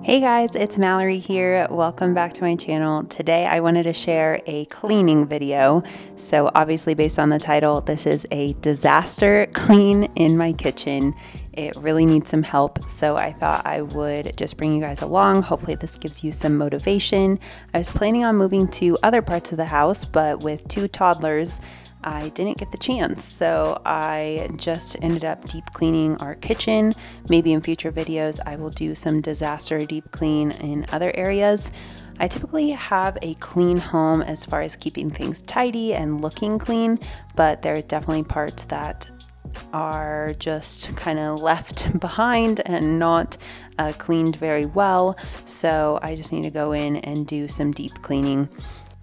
Hey guys, it's Mallory here. Welcome back to my channel. Today I wanted to share a cleaning video. So obviously based on the title, this is a disaster clean in my kitchen. It really needs some help, so I thought I would just bring you guys along. Hopefully this gives you some motivation. I was planning on moving to other parts of the house, but with two toddlers, I didn't get the chance, so I just ended up deep cleaning our kitchen. Maybe in future videos I will do some disaster deep clean in other areas. I typically have a clean home as far as keeping things tidy and looking clean, but there are definitely parts that are just kind of left behind and not cleaned very well. So I just need to go in and do some deep cleaning.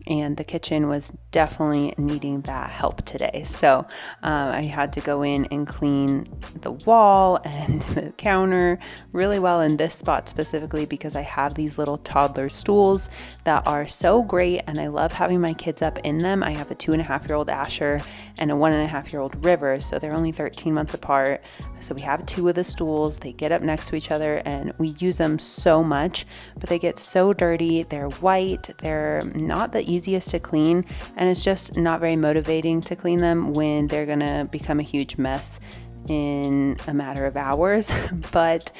And the kitchen was definitely needing that help today. So I had to go in and clean the wall and the counter really well in this spot specifically because I have these little toddler stools that are so great and I love having my kids up in them. I have a 2.5-year-old Asher and a 1.5-year-old River, so they're only 13 months apart. So we have two of the stools. They get up next to each other and we use them so much, but they get so dirty. They're white. They're not the easiest to clean, and it's just not very motivating to clean them when they're gonna become a huge mess in a matter of hours. But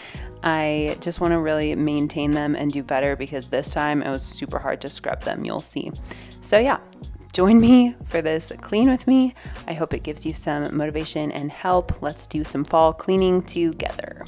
I just want to really maintain them and do better because this time it was super hard to scrub them, you'll see. So yeah, join me for this clean with me. I hope it gives you some motivation and help. Let's do some fall cleaning together.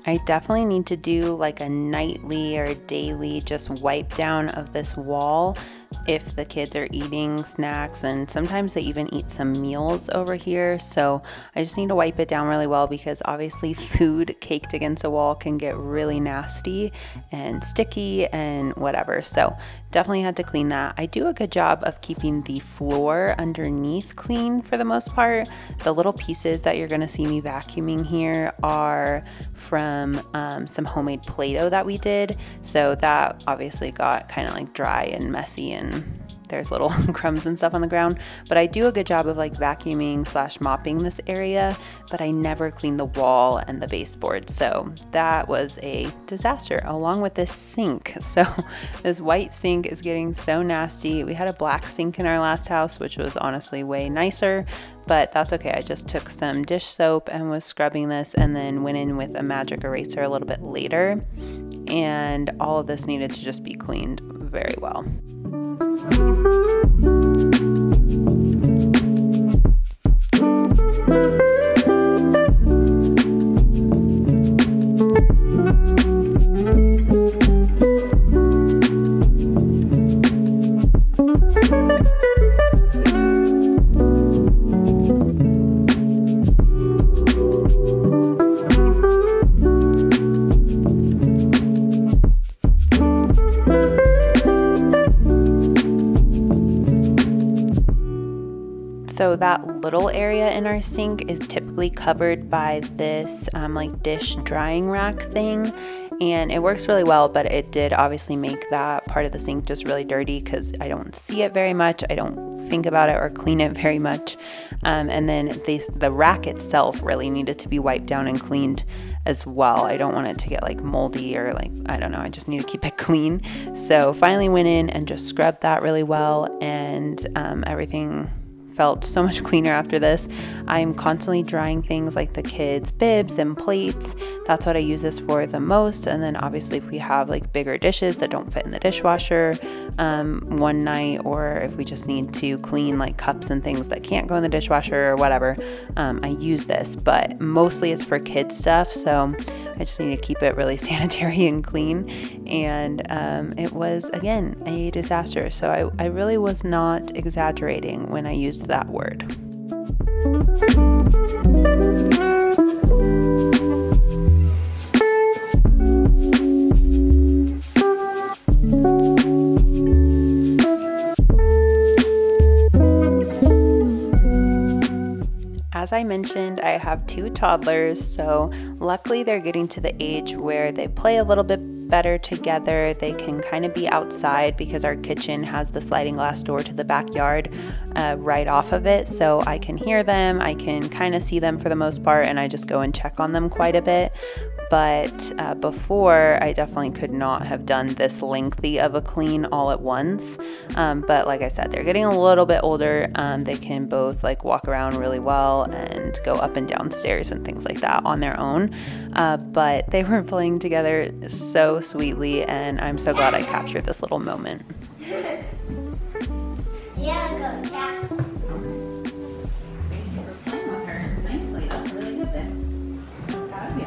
I definitely need to do like a nightly or daily just wipe down of this wall if the kids are eating snacks, and sometimes they even eat some meals over here. So I just need to wipe it down really well because obviously food caked against a wall can get really nasty and sticky and whatever. So definitely had to clean that. I do a good job of keeping the floor underneath clean for the most part. The little pieces that you're gonna see me vacuuming here are from some homemade Play-Doh that we did. So that obviously got kind of like dry and messy and there's little crumbs and stuff on the ground, but I do a good job of like vacuuming / mopping this area, but I never clean the wall and the baseboard. So that was a disaster along with this sink. So this white sink is getting so nasty. We had a black sink in our last house, which was honestly way nicer, but that's okay. I just took some dish soap and was scrubbing this and then went in with a magic eraser a little bit later. And all of this needed to just be cleaned very well. So that little area in our sink is typically covered by this like dish drying rack thing, and it works really well, but it did obviously make that part of the sink just really dirty because I don't see it very much. I don't think about it or clean it very much. And then the rack itself really needed to be wiped down and cleaned as well. I don't want it to get like moldy or like, I don't know, I just need to keep it clean. So finally went in and just scrubbed that really well, and everything felt so much cleaner after this. I'm constantly drying things like the kids' bibs and plates. That's what I use this for the most. And then obviously if we have like bigger dishes that don't fit in the dishwasher one night, or if we just need to clean like cups and things that can't go in the dishwasher or whatever, I use this, but mostly it's for kids stuff. So I just need to keep it really sanitary and clean. And it was, again, a disaster. So I really was not exaggerating when I used that word. As I mentioned, I have 2 toddlers, so luckily they're getting to the age where they play a little bit better together. They can kind of be outside because our kitchen has the sliding glass door to the backyard right off of it, so I can hear them, I can kind of see them for the most part, and I just go and check on them quite a bit. But before, I definitely could not have done this lengthy of a clean all at once. But like I said, they're getting a little bit older. They can both like walk around really well and go up and down stairs and things like that on their own. But they were playing together so sweetly, and I'm so glad I captured this little moment. Yeah, go, Jack. Thank you for playing with her nicely. That's really good then. Proud of you.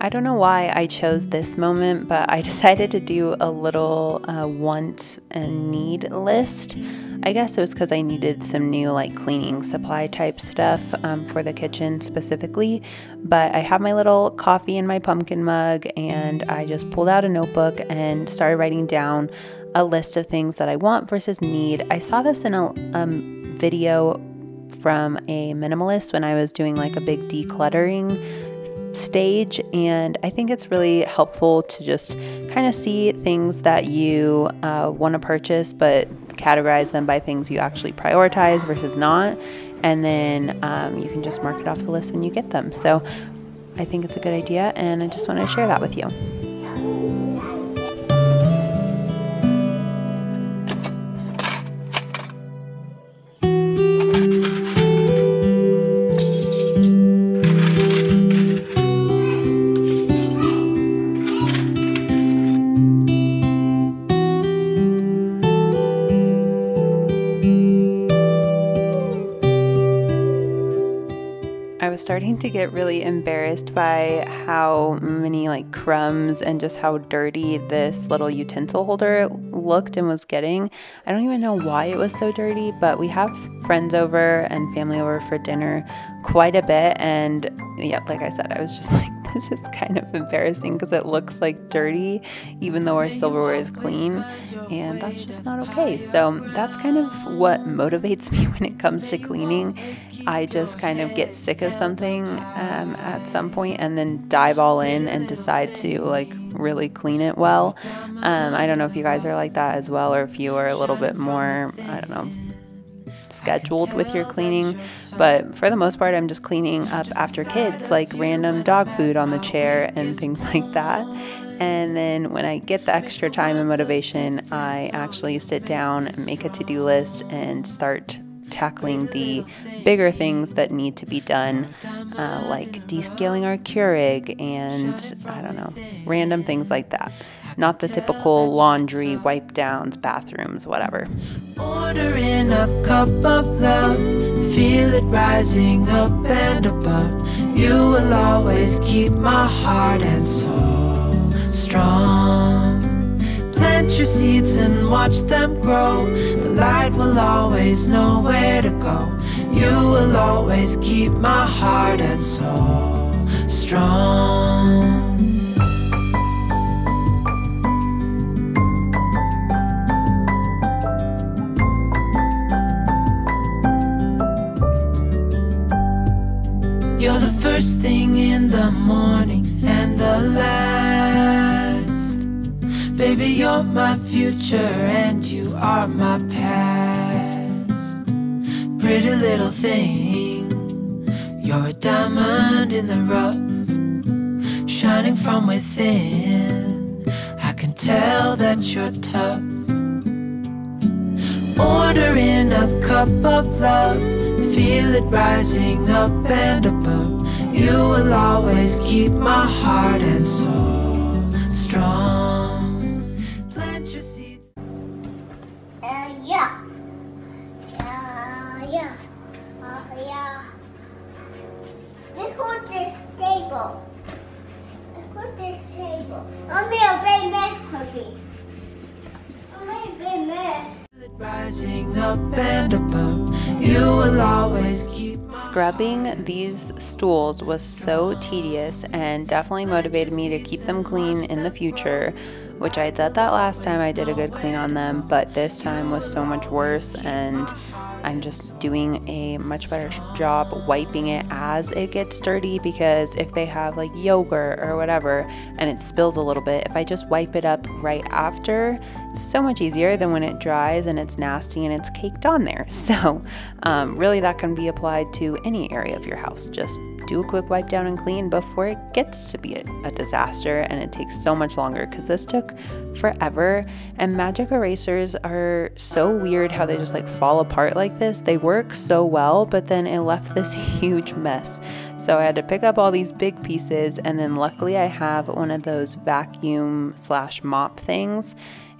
I don't know why I chose this moment, but I decided to do a little want and need list. I guess it was because I needed some new like cleaning supply type stuff for the kitchen specifically. But I have my little coffee in my pumpkin mug, and I just pulled out a notebook and started writing down a list of things that I want versus need. I saw this in a video from a minimalist when I was doing like a big decluttering stage, and I think it's really helpful to just kind of see things that you want to purchase, but categorize them by things you actually prioritize versus not, and then you can just mark it off the list when you get them. So I think it's a good idea, and I just wanted to share that with you. I was starting to get really embarrassed by how many like crumbs and just how dirty this little utensil holder looked and was getting. I don't even know why it was so dirty, but we have friends over and family over for dinner quite a bit, and yeah, like I said, I was just like, this is kind of embarrassing because it looks like dirty even though our silverware is clean, and that's just not okay. So that's kind of what motivates me when it comes to cleaning. I just kind of get sick of something at some point and then dive all in and decide to like really clean it well. I don't know if you guys are like that as well, or if you are a little bit more, I don't know, scheduled with your cleaning, but for the most part I'm just cleaning up after kids, like random dog food on the chair and things like that. And then when I get the extra time and motivation, I actually sit down and make a to-do list and start tackling the bigger things that need to be done, like descaling our Keurig and I don't know, random things like that. Not the typical laundry, wipe downs, bathrooms, whatever. Order in a cup of love, feel it rising up and above. You will always keep my heart and soul strong. Plant your seeds and watch them grow. The light will always know where to go. You will always keep my heart and soul strong. You're the first thing in the morning and the last. Baby, you're my future and you are my past. Pretty little thing, you're a diamond in the rough, shining from within. I can tell that you're tough. cup of love, feel it rising up and above. You will always keep my heart and soul strong. Plant your seeds. Yeah. Let's go to this table. Let's go to this table. I'll make a big mess, Cookie. I'll make a big mess. Rising up and above, you will always keep my Scrubbing these stools was so tedious and definitely motivated me to keep them clean in the future, which I said that last time I did a good clean on them, but this time was so much worse, and I'm just doing a much better job wiping it as it gets dirty, because if they have like yogurt or whatever and it spills a little bit, if I just wipe it up right after, it's so much easier than when it dries and it's nasty and it's caked on there. So really that can be applied to any area of your house. Just do a quick wipe down and clean before it gets to be a disaster, and it takes so much longer, because this took forever. And magic erasers are so weird how they just like fall apart like this. They work so well, but then it left this huge mess. So I had to pick up all these big pieces, and then luckily I have one of those vacuum / mop things,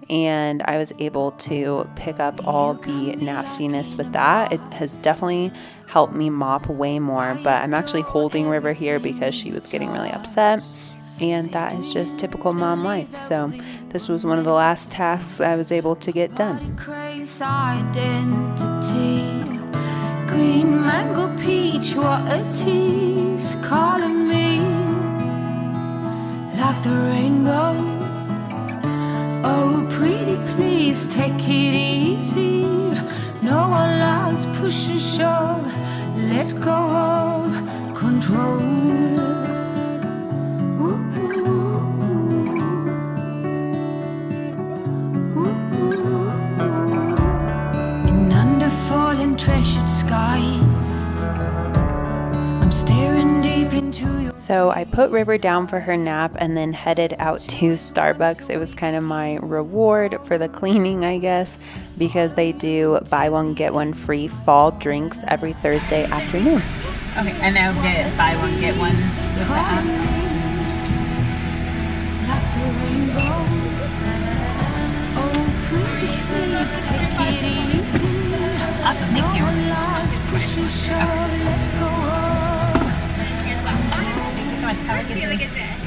and I was able to pick up all the nastiness with that. It has definitely helped me mop way more, but I'm actually holding River here because she was getting really upset, and that is just typical mom life. So this was one of the last tasks I was able to get done. Green mango peach, what a tease, calling me like the rainbow. Oh, pretty please, take it easy. No one likes push and shove. Let go of control. In under fallen treasured skies, I'm staring deep into your. So I put River down for her nap and then headed out to Starbucks. It was kind of my reward for the cleaning, I guess, because they do buy one get one free fall drinks every Thursday afternoon. Okay, and now get buy one get one with the app. Like the rainbow. Oh, pretty please, take it easy. Awesome, thank you. No one likes push and shove. Let go of. Thank you so much. Have a good day.